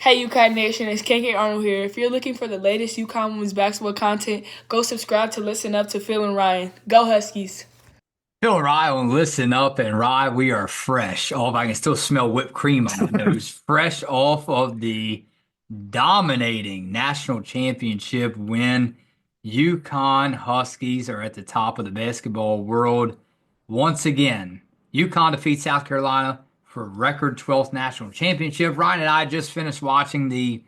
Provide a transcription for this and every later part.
Hey UConn Nation, it's KK Arnold here. If you're looking for the latest UConn women's basketball content, go subscribe to Listen Up to Phil and Ryan. Go Huskies! Phil and Rye on Listen Up and Rye, we are fresh. Oh, if I can still smell whipped cream on my nose. Fresh off of the dominating national championship win. Uconn Huskies are at the top of the basketball world once again. Uconn defeats South Carolina for record 12th national championship. Ryan and I just finished watching the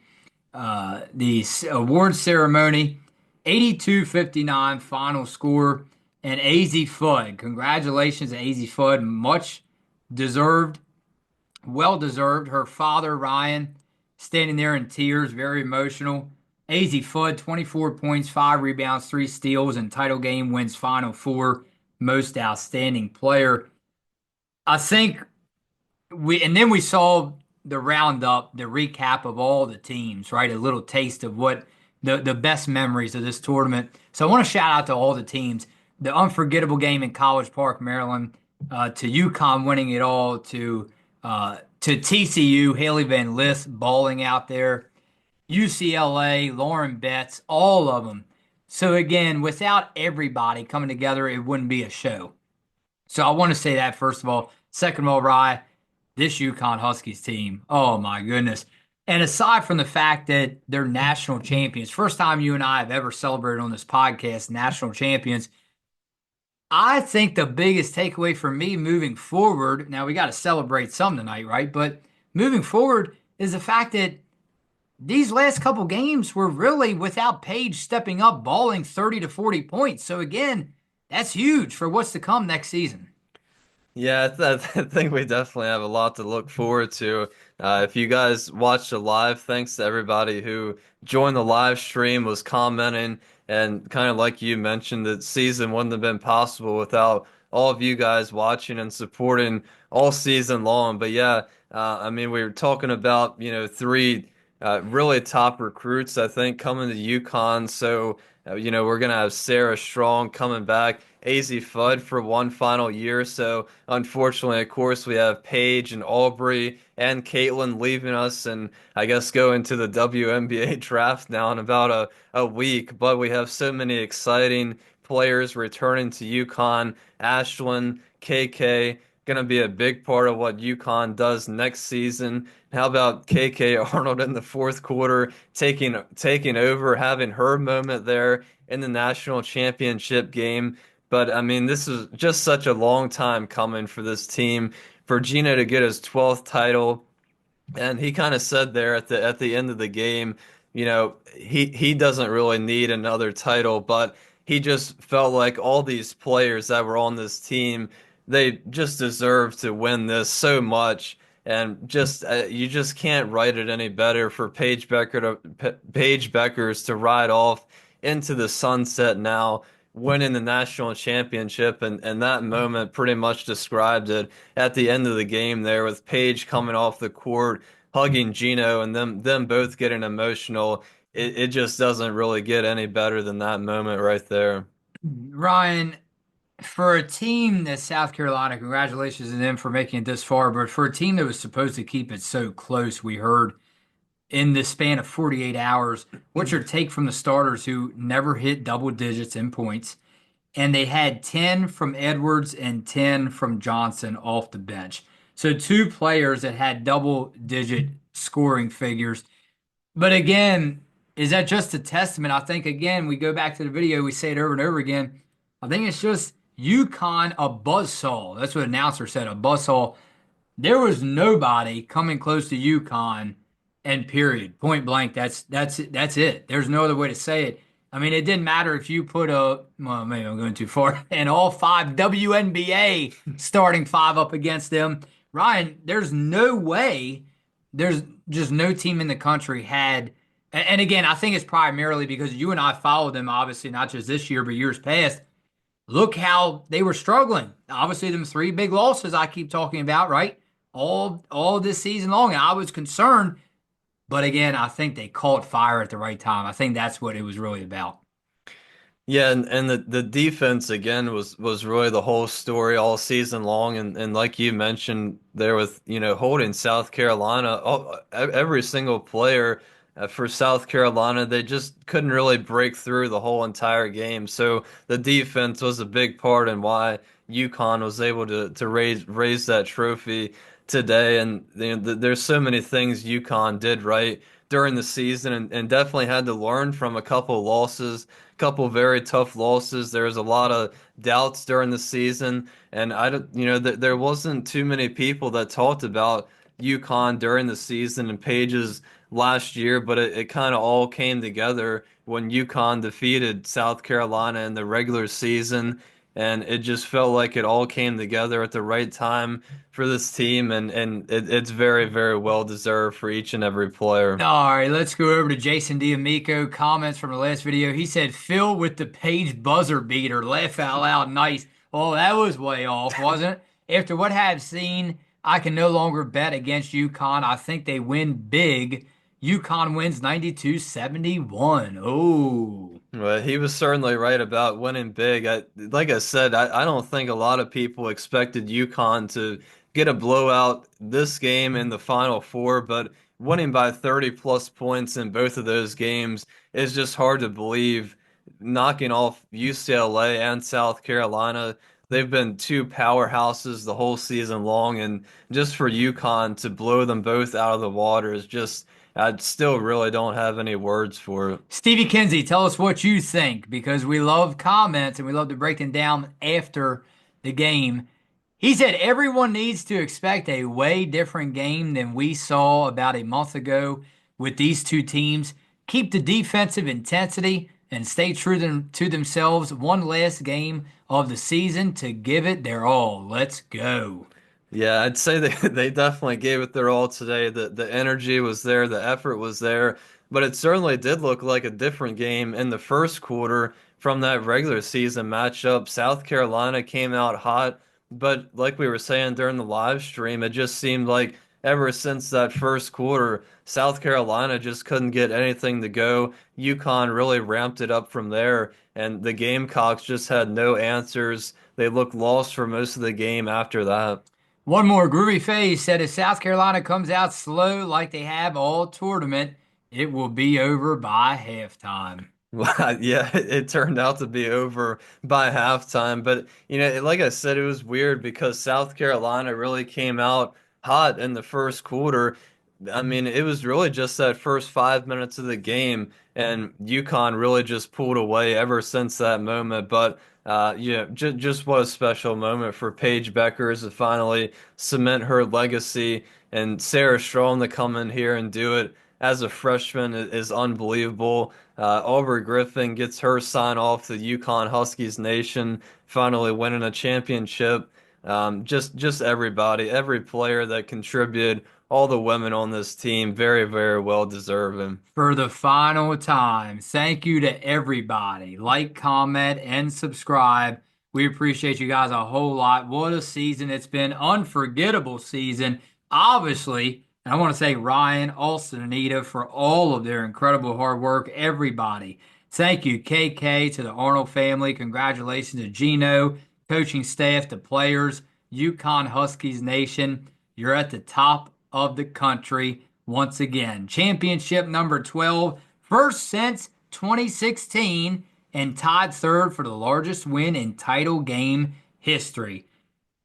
award ceremony, 82-59 final score, and AZ Fudd. Congratulations to AZ Fudd. Much deserved, well deserved. Her father, Ryan, standing there in tears, very emotional. AZ Fudd, 24 points, 5 rebounds, 3 steals, and title game wins Final Four most outstanding player. I think and then we saw the roundup, the recap of all the teams, right? A little taste of what the best memories of this tournament. So I want to shout out to all the teams. The unforgettable game in College Park, Maryland, to UConn winning it all, to TCU, Haley Van Lith balling out there, UCLA, Lauren Betts, all of them. So again, without everybody coming together, it wouldn't be a show. So I want to say that first of all. Second of all, Rye, this UConn Huskies team, oh my goodness. And aside from the fact that they're national champions, first time you and I have ever celebrated on this podcast, national champions, I think the biggest takeaway for me moving forward, now we got to celebrate some tonight, right? But moving forward is the fact that these last couple games were really without Paige stepping up, balling 30 to 40 points. So again, that's huge for what's to come next season. Yeah, I think we definitely have a lot to look forward to. If you guys watched the live, thanks to everybody who joined the live stream, was commenting, and kind of like you mentioned, that season wouldn't have been possible without all of you guys watching and supporting all season long. But yeah, I mean, we were talking about, three really top recruits, I think, coming to UConn. So, we're gonna have Sarah Strong coming back. AZ Fudd for one final year. So unfortunately, of course, we have Paige and Aubrey and Caitlin leaving us, and I guess going to the WNBA draft now in about a week. But we have so many exciting players returning to UConn. Ashlyn, KK, gonna be a big part of what UConn does next season. How about KK Arnold in the fourth quarter, taking over, having her moment there in the national championship game? But I mean, this is just such a long time coming for this team, for Geno to get his 12th title. And he kind of said there at the end of the game, he doesn't really need another title, but he just felt like all these players that were on this team, they just deserve to win this so much. And just you just can't write it any better for Paige Beckers to ride off into the sunset now, winning the national championship, and that moment pretty much described it at the end of the game there, with Paige coming off the court, hugging Geno, and them both getting emotional. It just doesn't really get any better than that moment right there. Ryan, for a team that South Carolina, congratulations to them for making it this far, but for a team that was supposed to keep it so close, we heard in the span of 48 hours, what's your take from the starters who never hit double digits in points? And they had 10 from Edwards and 10 from Johnson off the bench. So two players that had double digit scoring figures. But again, is that just a testament? I think, again, we go back to the video, we say it over and over again. I think it's just UConn a buzzsaw. That's what announcer said, a buzzsaw. There was nobody coming close to UConn, and period. Point blank. That's it. There's no other way to say it. I mean, it didn't matter if you put well, maybe I'm going too far, and all five WNBA starting five up against them. Ryan, there's no way, there's just no team in the country had, and again, I think it's primarily because you and I followed them, obviously, not just this year, but years past. Look how they were struggling. Obviously, them three big losses I keep talking about, right? All this season long. And I was concerned, but again, I think they caught fire at the right time. I think that's what it was really about. Yeah, and the defense again was really the whole story all season long, and like you mentioned there with holding South Carolina, every single player for South Carolina, they just couldn't really break through the whole entire game. So the defense was a big part in why UConn was able to raise that trophy today. And there's so many things UConn did right during the season, and definitely had to learn from a couple losses, couple very tough losses. There was a lot of doubts during the season, and I don't, there wasn't too many people that talked about UConn during the season and Pages last year, but it kind of all came together when UConn defeated South Carolina in the regular season, and it just felt like it all came together at the right time for this team, and it's very, very well deserved for each and every player. All right, let's go over to Jason D'Amico. Comments from the last video. He said, Phil with the Page buzzer beater. Laugh out loud. Nice. Oh, that was way off, wasn't it? After what I have seen, I can no longer bet against UConn. I think they win big. UConn wins 92-71. Oh. Well, he was certainly right about winning big. Like I said, I don't think a lot of people expected UConn to get a blowout this game in the Final Four, but winning by 30 plus points in both of those games is just hard to believe. Knocking off UCLA and South Carolina, they've been two powerhouses the whole season long, and just for UConn to blow them both out of the water is just, I still really don't have any words for it. Stevie Kinsey, tell us what you think because we love comments and we love to break them down after the game. He said everyone needs to expect a way different game than we saw about a month ago with these two teams. Keep the defensive intensity and stay true to themselves. One last game of the season to give it their all. Let's go. Yeah, I'd say they definitely gave it their all today. The energy was there, the effort was there, but it certainly did look like a different game in the first quarter from that regular season matchup. South Carolina came out hot, but like we were saying during the live stream, it just seemed like ever since that first quarter, South Carolina just couldn't get anything to go. UConn really ramped it up from there, and the Gamecocks just had no answers. They looked lost for most of the game after that. One more Groovy Face said if South Carolina comes out slow like they have all tournament, it will be over by halftime. Well, yeah, it turned out to be over by halftime. But, like I said, it was weird because South Carolina really came out hot in the first quarter. I mean, it was really just that first 5 minutes of the game, and UConn really just pulled away ever since that moment. But, yeah, just what a special moment for Paige Beckers to finally cement her legacy, and Sarah Strong to come in here and do it as a freshman is unbelievable. Aubrey Griffin gets her sign off to Uconn Huskies Nation, finally winning a championship. Just everybody, every player that contributed, all the women on this team, very, very well deserving. For the final time, thank you to everybody. Like, comment, and subscribe. We appreciate you guys a whole lot. What a season it's been. Unforgettable season. Obviously, and I want to say Ryan, Alston, and Anita for all of their incredible hard work. Everybody. Thank you, KK, to the Arnold family. Congratulations to Geno, coaching staff, the players, Uconn Huskies Nation. You're at the top of the country once again. Championship number 12, first since 2016, and tied third for the largest win in title game history.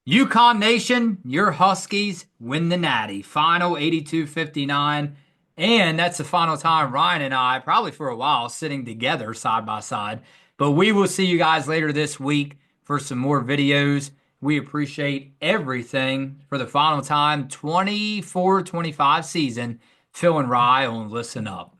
Uconn Nation, your Huskies win the Natty. Final 82-59. And that's the final time Ryan and I, probably for a while, sitting together side by side. But we will see you guys later this week for some more videos. We appreciate everything for the final time 24-25 season. Phil and Rye on Listen Up.